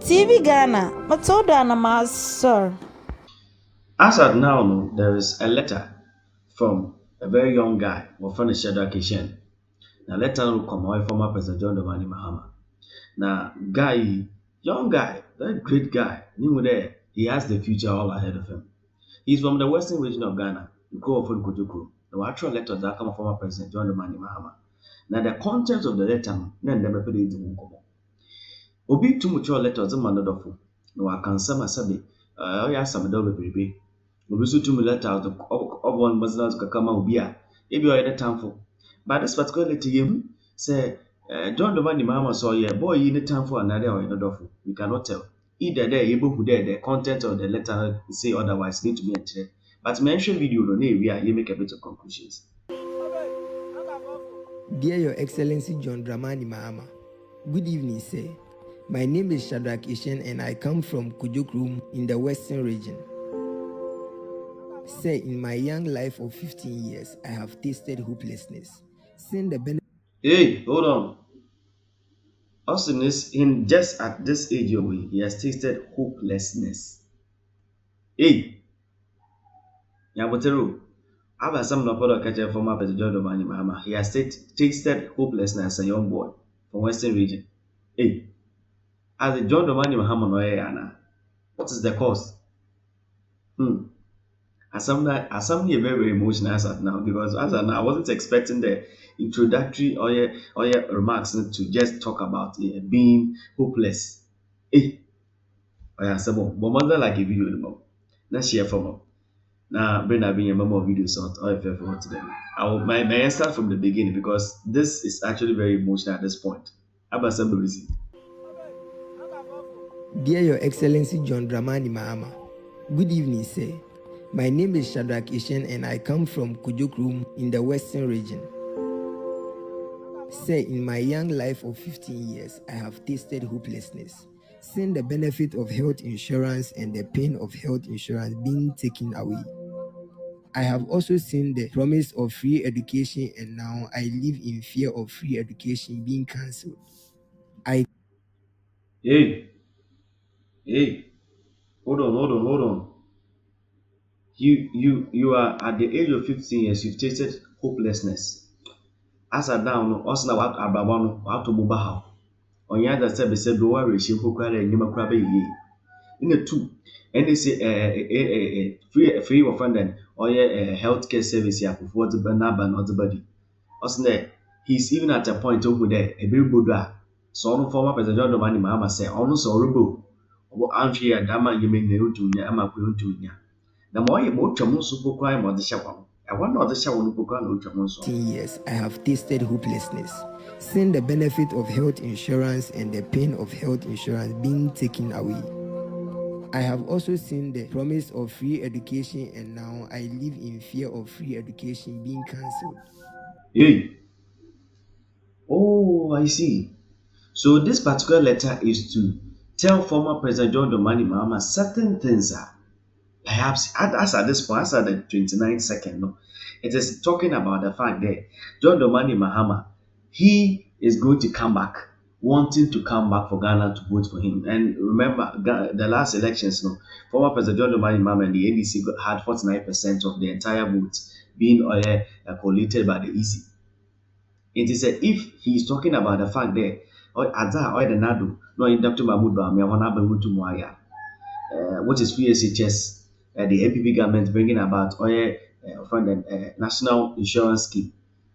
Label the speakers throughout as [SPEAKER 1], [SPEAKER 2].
[SPEAKER 1] TV Ghana, Matoda and sir.
[SPEAKER 2] As at now, no, there is a letter from a very young guy, or from the Shadrach Kishen. Now, letter will come away former President John Dramani Mahama. Now, guy, young guy, very great guy, new there, he has the future all ahead of him. He's from the western region of Ghana, Nko of Kojoko. The actual letter that come from former President John Dramani Mahama. Now, the content of the letter, then never put it in Nkomo. Obi tumucho letters ma nodofo na wakansam asabe ɔyɛ asam da bebrebe obi so tumu letter ɔbɔ mbazina to kaka ma obi a ebi ɔyɛ ne tamfo but this particular letter yɛhu sɛ John Dramani Mahama so ɔyɛ boy yi ne tamfo anade ɔyɛ nodofo we cannot tell either there yɛbɛhu dɛ the content of the letter say otherwise need to be entered but mention video no na ewi a yɛ make a bit of conclusions.
[SPEAKER 3] Dear Your Excellency John Dramani Mahama, good evening, sir. My name is Shadrach Ishen and I come from Kujokrum in the Western region. Sir, in my young life of 15 years, I have tasted hopelessness. Seen the benefit.
[SPEAKER 2] Hey, hold on. Austin is in just at this age of he has tasted hopelessness. Hey, Yabotero, Abba Sam Napodo catcher former President John Dramani Mahama. He has tasted hopelessness as a young boy from Western region. Hey, as a John Dramani Mahama no yana. What is the cause? Assam very, very emotional as at now because as at now I wasn't expecting the introductory or remarks to just talk about being hopeless. Eh, Sabo, but mother like a video no na share for more. Now bring being a more videos out or if for today. My start from the beginning because this is actually very emotional at this point. Abba Sabo receipt.
[SPEAKER 3] Dear Your Excellency John Dramani Mahama, good evening, sir. My name is Shadrach Ishen and I come from Kujokrum in the Western region. Sir, in my young life of 15 years, I have tasted hopelessness, seen the benefit of health insurance and the pain of health insurance being taken away. I have also seen the promise of free education and now I live in fear of free education being cancelled.
[SPEAKER 2] Hey, hey, hold on. You are at the age of 15 years, you've tasted hopelessness. As a down, also now what Abrabano, what to Mubaha. On the other side, said, do worry, she will cry and you may cry. In the two, and they say, free of funding or healthcare service here for the Banaba not the body. Also, he's even at a point over there, a very Buddha. So, no former President John Dramani Mahama say, almost horrible. I'm here, Dama, you may know to me, I'm a queen to me. The more you watch a super crime or the shower. I wonder the shower no no
[SPEAKER 3] 15 years, I have tasted hopelessness, seen the benefit of health insurance and the pain of health insurance being taken away. I have also seen the promise of free education and now I live in fear of free education being cancelled.
[SPEAKER 2] Hey, oh, I see. So this particular letter is to tell former President John Dramani Mahama certain things are perhaps as at this point, as at the 29th second, no, it is talking about the fact that John Dramani Mahama, he is going to come back, wanting to come back for Ghana to vote for him. And remember, the last elections, no, former President John Dramani Mahama and the NDC had 49% of the entire votes being collated by the EC. It is if he is talking about the fact that or Adza or the Nadu, no, in Dr. Mahmoud Bami, which is PSHS, the APP government bringing about from the national insurance scheme.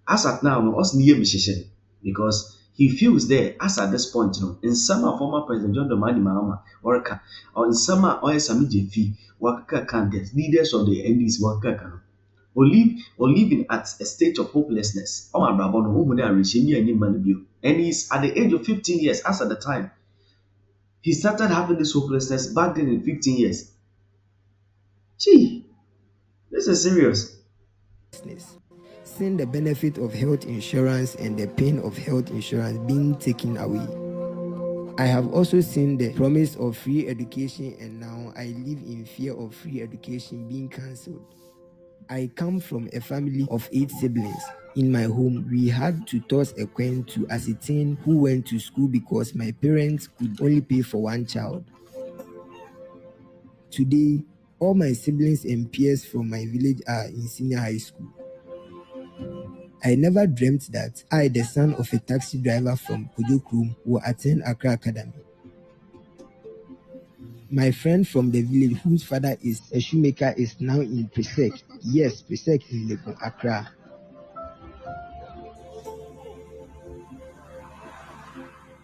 [SPEAKER 2] As at now, no, us near Michigan because he feels there as at this point, you know, in summer former President John Dramani Mahama or in summer Sami JP worker candidates, leaders of the NDC worker can or living at a state of hopelessness. And he's at the age of 15 years, as at the time. He started having this hopelessness back then in 15 years. Gee, this is serious.
[SPEAKER 3] Seeing the benefit of health insurance and the pain of health insurance being taken away. I have also seen the promise of free education and now I live in fear of free education being cancelled. I come from a family of 8 siblings. In my home, we had to toss a coin to ascertain who went to school because my parents could only pay for one child. Today, all my siblings and peers from my village are in senior high school. I never dreamt that I, the son of a taxi driver from Kujokrum, will attend Accra Academy. My friend from the village, whose father is a shoemaker, is now in Presec. Yes, Presec in Legon, Accra.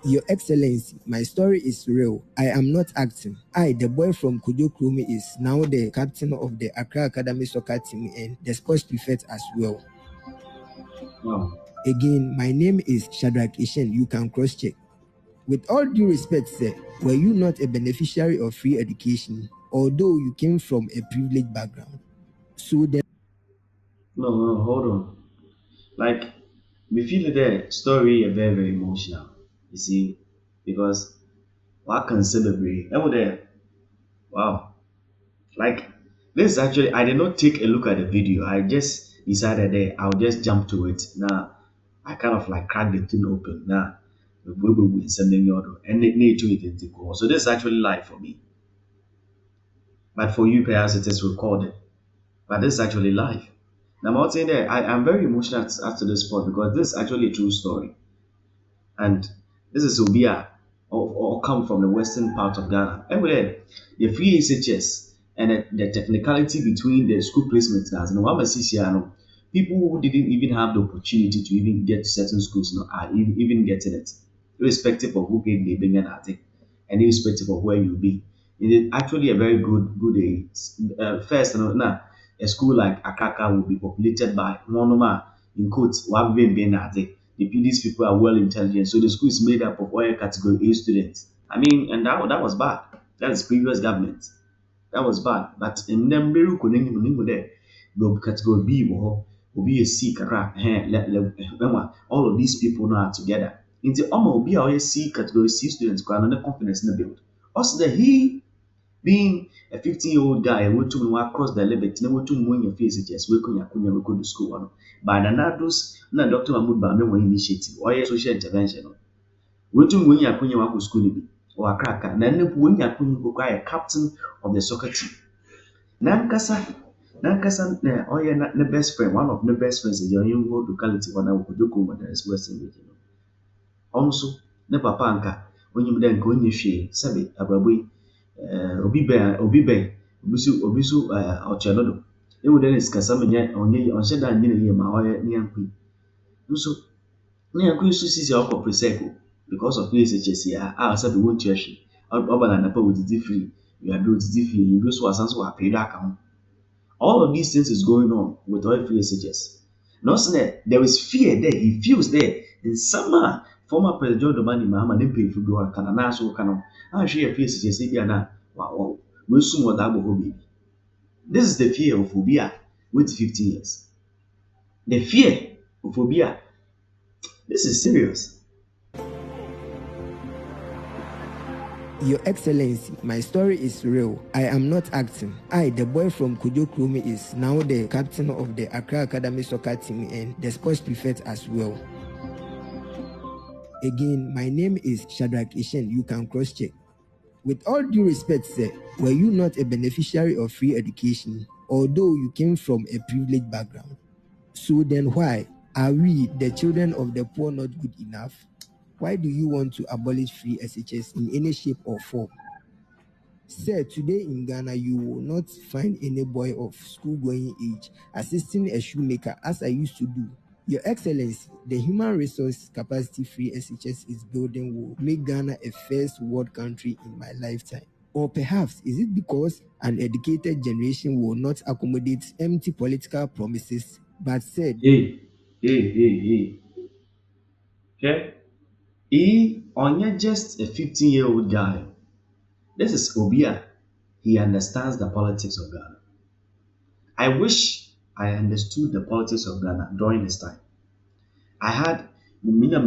[SPEAKER 3] Your Excellency, my story is real. I am not acting. I, the boy from Kujokrum, is now the captain of the Accra Academy soccer team and the sports prefect as well.
[SPEAKER 2] Wow.
[SPEAKER 3] Again, my name is Shadrach Ishen. You can cross-check. With all due respect, sir, were you not a beneficiary of free education, although you came from a privileged background? So then,
[SPEAKER 2] No, no, hold on. Like, we feel the story very, very emotional. You see, because what can celebrate? And there, wow. Like, this is actually, I did not take a look at the video. I just decided that I'll just jump to it. Now, I kind of like cracked the thing open. Now, we sending your and need to it go. So this is actually live for me. But for you, perhaps it is recorded. But this is actually live. Now, I'm not saying that I'm very emotional as to this point because this is actually a true story. And this is Obia or come from the western part of Ghana. Anyway, the free SHS and the technicality between the school placements as and one people who didn't even have the opportunity to even get to certain schools are even getting it, irrespective of who grade they bring in at it, and irrespective of where you be. It is actually a very good first now a school like Akaka will be populated by one in quotes what being at it. These people are well intelligent. So the school is made up of all category A students. I mean, and that was bad. That is previous government. That was bad. But in them very there, go category B will be a C kakra. All of these people now are together. In the will be our C category C students got another confidence in the build. Also the he being a 15-year-old guy, we took him across the limit, never took him when your face is just we go to school. By the Nados, na Dr. Mahmoud Bame were initiative or social intervention. We took when you wako school or a cracker, then when you require a captain of the soccer team. Nankasa, or the best friend, one of the best friends in your young locality when I would do when there is Western region. Also, ne papa anka, when you then go in your share, Sabi, Abraboy. Obi bɛn obi so ɔkyɛ no do ewu dɛ ne sikasa menya ɔnhyɛ da nyɛ ne yie ma ɔyɛ ne yanko yi nso ne yanko yi nso sisi a ɔkɔ presec because of PSHS a ɔsɛ de wɔntua hwee ɔba na napa wɔdidi free wiabe wɔdidi free ebi so wasan so wapɛ do aka ho all of these things is going on with all PSHS na ɔsɛ dɛ there is fear there he feels there in summer former president John Dramani Mahama ne mpanyinfo bi hɔ kana na so kana ahwɛ yɛ PSHS bi ana wow we sum wɔ that bɔhɔ baby this is the fear of Obia with 15 years the fear of Obia this is serious.
[SPEAKER 3] Your Excellency, my story is real. I am not acting. I, the boy from Kujokrum, is now the captain of the Accra Academy soccer team and the sports prefect as well. Again, my name is Shadrach Ishen. You can cross-check. With all due respect, sir, were you not a beneficiary of free education, although you came from a privileged background? So then why are we, the children of the poor, not good enough? Why do you want to abolish free SHS in any shape or form? Sir, today in Ghana, you will not find any boy of school-going age assisting a shoemaker as I used to do. Your Excellency, the human resource capacity free SHS is building will make Ghana a first world country in my lifetime. Or perhaps is it because an educated generation will not accommodate empty political promises, but said,
[SPEAKER 2] Hey. Okay? He only just a 15-year-old guy. This is Obia. He understands the politics of Ghana. I wish I understood the politics of Ghana during this time. I had minya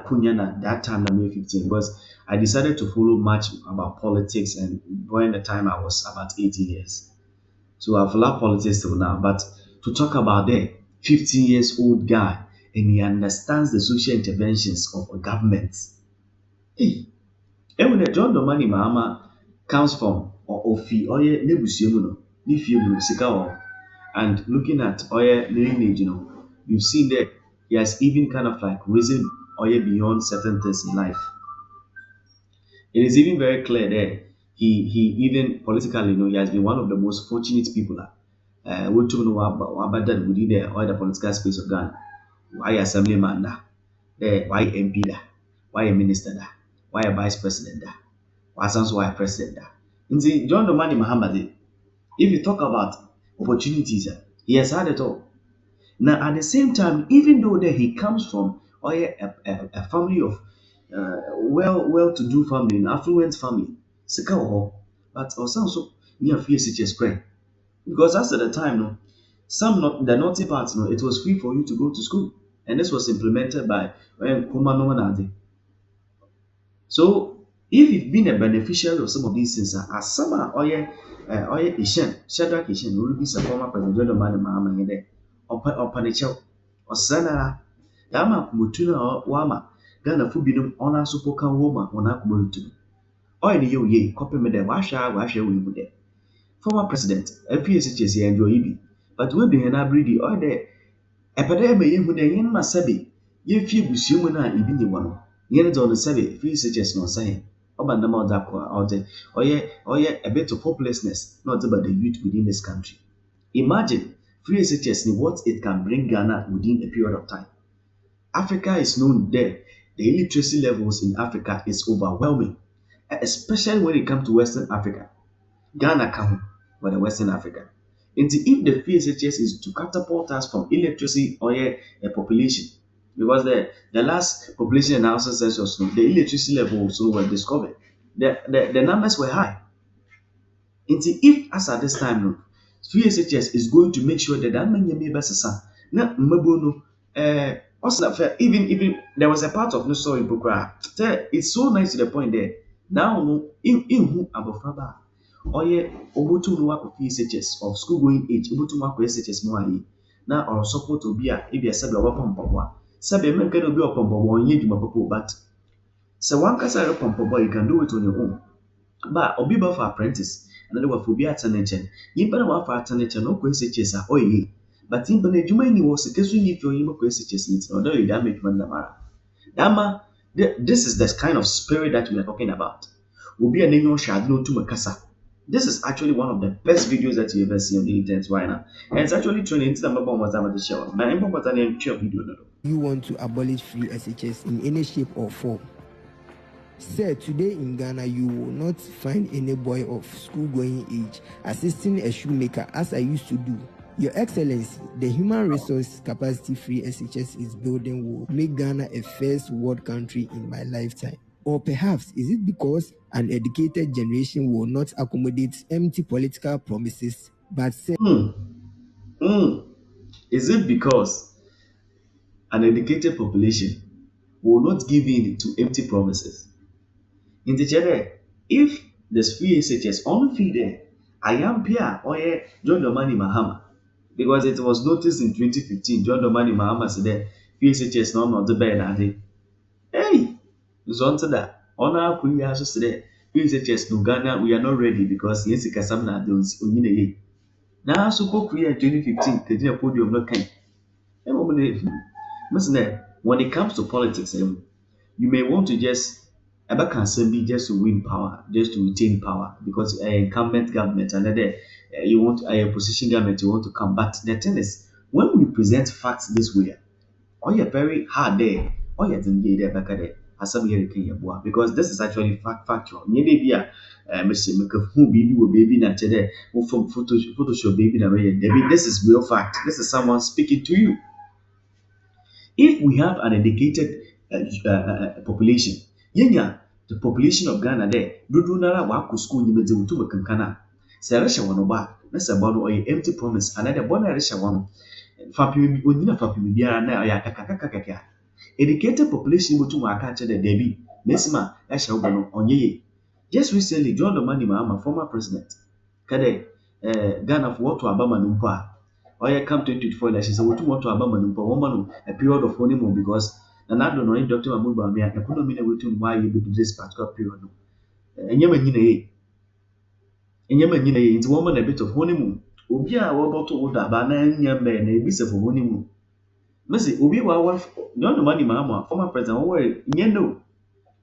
[SPEAKER 2] kunya na that time I was 15 because I decided to follow much about politics and during the time I was about 18 years. So I've left politics till now, but to talk about the 15 years old guy and he understands the social interventions of a government. Hey, and when the John Domani Mahama comes from or Ofi Oye Nebusiamuno, Nifiamu Sikawa, and looking at Oye lineage, you've seen that he has even kind of like risen Oye beyond certain things in life. It is even very clear there. He even politically, he has been one of the most fortunate people. We to know about that within the political space of Ghana. Why assemblyman da? Why MP da? Why a minister da? Why a vice president da? Why sounds why a president da? In the John Domani Muhammad, if you talk about opportunities, he has had it all. Now, at the same time, even though that he comes from a family of well-to-do family, an affluent family, sika wɔ hɔ, but ɔsan so near fear CHS cry because as at the time, no, the naughty parts, no, it was free for you to go to school, and this was implemented by Kuma Nomanade. So, if you've been a beneficiary of some of these things, as some are Oye Ishen, Shadrach Ishen, will be some former president of Mani Mahama there. Opanichel Osana Dama Mutuna Wama Gana Fubinum Ona Supoka Woma Ona Kumutu. Oil ye copy me the Washa we there. Former president, FPSHS and Joibi, but we be an abridi or there. Epidemic yen with the yen masabi, ye few busumuna ibini one. Yen on the Sabi, FPSHS no saying. Oba Nama Dako out there, or ye a bit of hopelessness, not about the youth within this country. Imagine free SHS in what it can bring Ghana within a period of time. Africa is known there. The illiteracy levels in Africa is overwhelming, especially when it comes to Western Africa. Ghana come but the Western Africa. And if the free SHS is to catapult us from illiteracy or a population, because the last population analysis census, the illiteracy levels were discovered. The numbers were high. And if as at this time, no, VSHS is going to make sure that that many members are na mmabono also even there was a part of no story book it's so nice to the point there now no in who abofraba oye obotu no work VSHS of school going age obotu no work VSHS mo ayi na or support obi a e be sabe obopompobo a sabe men can obi opompobo onye dwuma popo but so one kasa opompobo you can do it on your own but obi ba for apprentice and then for be at an engine. You better want for attention, no questions are oily. But in Benjamin was a case if you questions, or do you damage Mandamara. Dama, this is the kind of spirit that we are talking about. Will be a name shadow to Makasa. This is actually one of the best videos that you ever see on the internet right now. And it's actually training into the mobile was the show. My important name video.
[SPEAKER 3] You want to abolish free SHS in any shape or form? Sir, today in Ghana, you will not find any boy of school-going age assisting a shoemaker as I used to do. Your Excellency, the human resource capacity free SHS is building will make Ghana a first world country in my lifetime. Or perhaps is it because an educated generation will not accommodate empty political promises, but say,
[SPEAKER 2] Is it because an educated population will not give in to empty promises? In the general, if there's free SHS on free there, I am Pia or John Domani Mahama. Because it was noticed in 2015, John Domani Mahama said that free SHS not the bed. Hey, it's on to that. On our Queen also said free SHS no Ghana, we are not ready because yes, Kasamna don't see. Now, so go create 2015, the dinner podium not kind. Listen, when it comes to politics, you may want to just ever can be just to win power, just to retain power, because incumbent government and then you want a opposition government, you want to come. But the thing is, when we present facts this way, or you're very hard there, or you're there back there, as some here because this is actually factual. Maybe Mr. McAfee baby or baby not today, or from Photoshop baby, this is real fact. This is someone speaking to you. If we have an educated population, the population of Ghana there, do nara wa school ni medze wutu kankana. Se resha wono ba, na se ba no empty promise, another bona resha wono. Fapimi onyina fapimi biara na ya kakakakaka. Educated population wutu wa aka che the debi. Mesima resha wono onyeye. Just recently, John Domani Mahama, former president, kade Ghana for what to Abama Numpa. Or you come 2024 elections, so what to Abama Numpa, woman a period of honeymoon because and I don't know Dr. Mamuba, me, I couldn't mean why you do this particular period. And Yemen, it's woman a bit of honeymoon. Ubia, what about to Dabana, young man, a visa for honeymoon. Mercy, Ubi, what not the money, Mama, former president, no,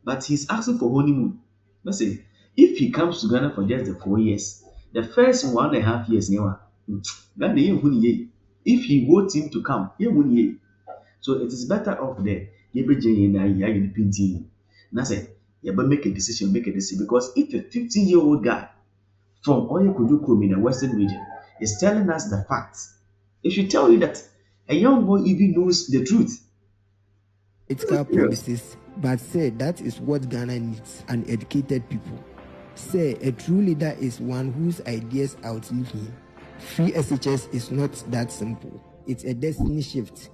[SPEAKER 2] but he's asking for honeymoon. Mercy, if he comes to Ghana for just the 4 years, the first 1.5 years, Ghana, if he wants him to come, so it is better off there. And I said, you better make a decision, because if a 15-year-old guy from Oyekodukum in the Western region is telling us the facts, it should tell you that a young boy even knows the truth.
[SPEAKER 3] Political promises, but say that is what Ghana needs, an educated people. Say a true leader is one whose ideas outlive him. Free SHS is not that simple. It's a destiny shift.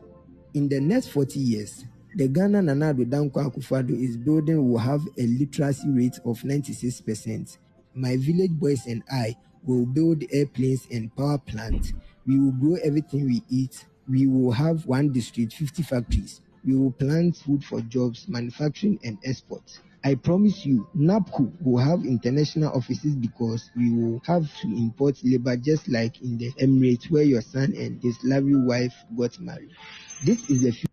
[SPEAKER 3] In the next 40 years, the Ghana Nana Addo Dankwa Akufo-Addo is building will have a literacy rate of 96%. My village boys and I will build airplanes and power plants. We will grow everything we eat. We will have one district, 50 factories. We will plant food for jobs, manufacturing, and export. I promise you, NAPCO will have international offices because we will have to import labor just like in the Emirates where your son and his lovely wife got married. This is the future.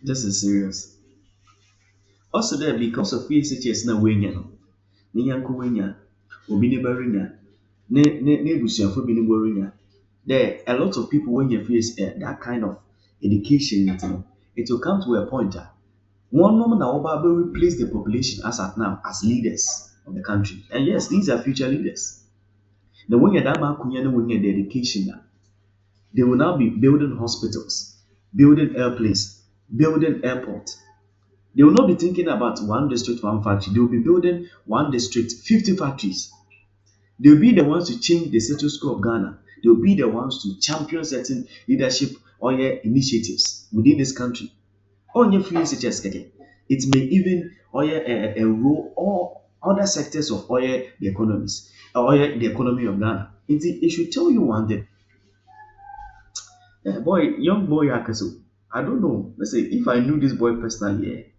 [SPEAKER 2] This is serious. Also, there because of PSHS na wenya no, ne yanko wenya, obi ne barinya, ne busuafo bi ne barinya. There a lot of people when you face that kind of education, it will come to a point that one woman will replace the population as at now as leaders of the country. And yes, these are future leaders. The when you that man when you the education now, they will now be building hospitals, building airplanes, building airports. They will not be thinking about one district, one factory. They will be building one district, 50 factories. They will be the ones to change the status quo of Ghana. They will be the ones to champion certain leadership or initiatives within this country. On your free such it may even enroll all other sectors of the economies or the economy of Ghana. It should tell you one thing. Young boy Akaso. I don't know. Let's say if I knew this boy personally,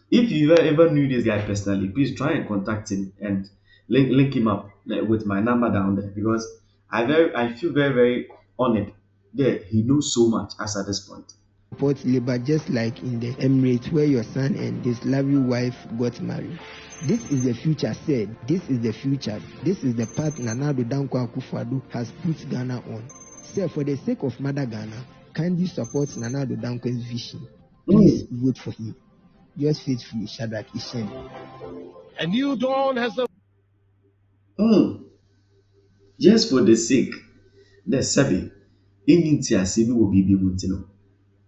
[SPEAKER 2] if you ever knew this guy personally, please try and contact him and link him up with my number down there because I feel very very honored that he knows so much as at this point.
[SPEAKER 3] Import labor just like in the Emirates where your son and his lovely wife got married. This is the future, said. This is the future. This is the path Nana Addo Dankwa Akufo-Addo has put Ghana on. Sir, for the sake of Mother Ghana, kindly support Nana Addo Dankwa's vision. Please vote for him. Yours faithfully, Shadrach Ishem.
[SPEAKER 4] A new dawn has
[SPEAKER 2] Just for the sake, the Sabi, India Sibi will be Muntino.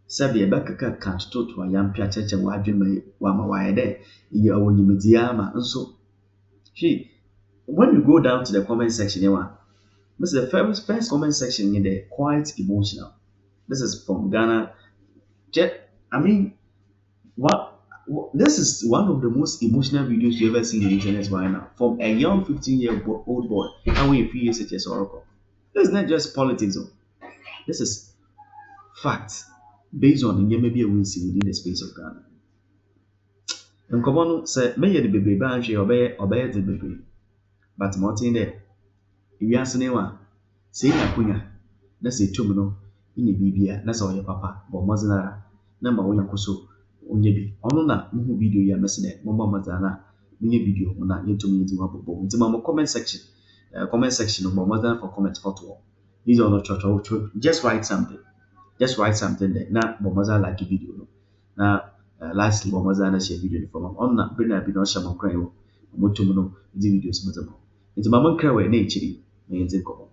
[SPEAKER 2] Sabi a bakaka can't talk to a young Piacha Wadjima Wama Wide, in your own Yamidiama, and so. She, when you go down to the comment section, this is the first comment section in there, quite emotional. This is from Ghana. I mean, this is one of the most emotional videos you ever seen on the internet right now. From a young 15-year-old boy, and we feel such as Oracle. This is not just politics, this is facts based on the maybe we see within the space of Ghana. And come on, say, may the baby bank obey the baby. But Martin there, if you ask anyone, say Nakunya, that's a tumino in the BBA, that's all your papa, but Mazana, number one Yakoso. Onyebi ono na muhu video ya mesene mama mazana nye video na yetumi nti wabobo nti mama comment section no mama for comment photo these are not church just write something there na mama like the video no na lastly mama na share video for mama on na bring na bi no share mo kran wo mo tum no the videos mo nti mama kra we na echiri na yente ko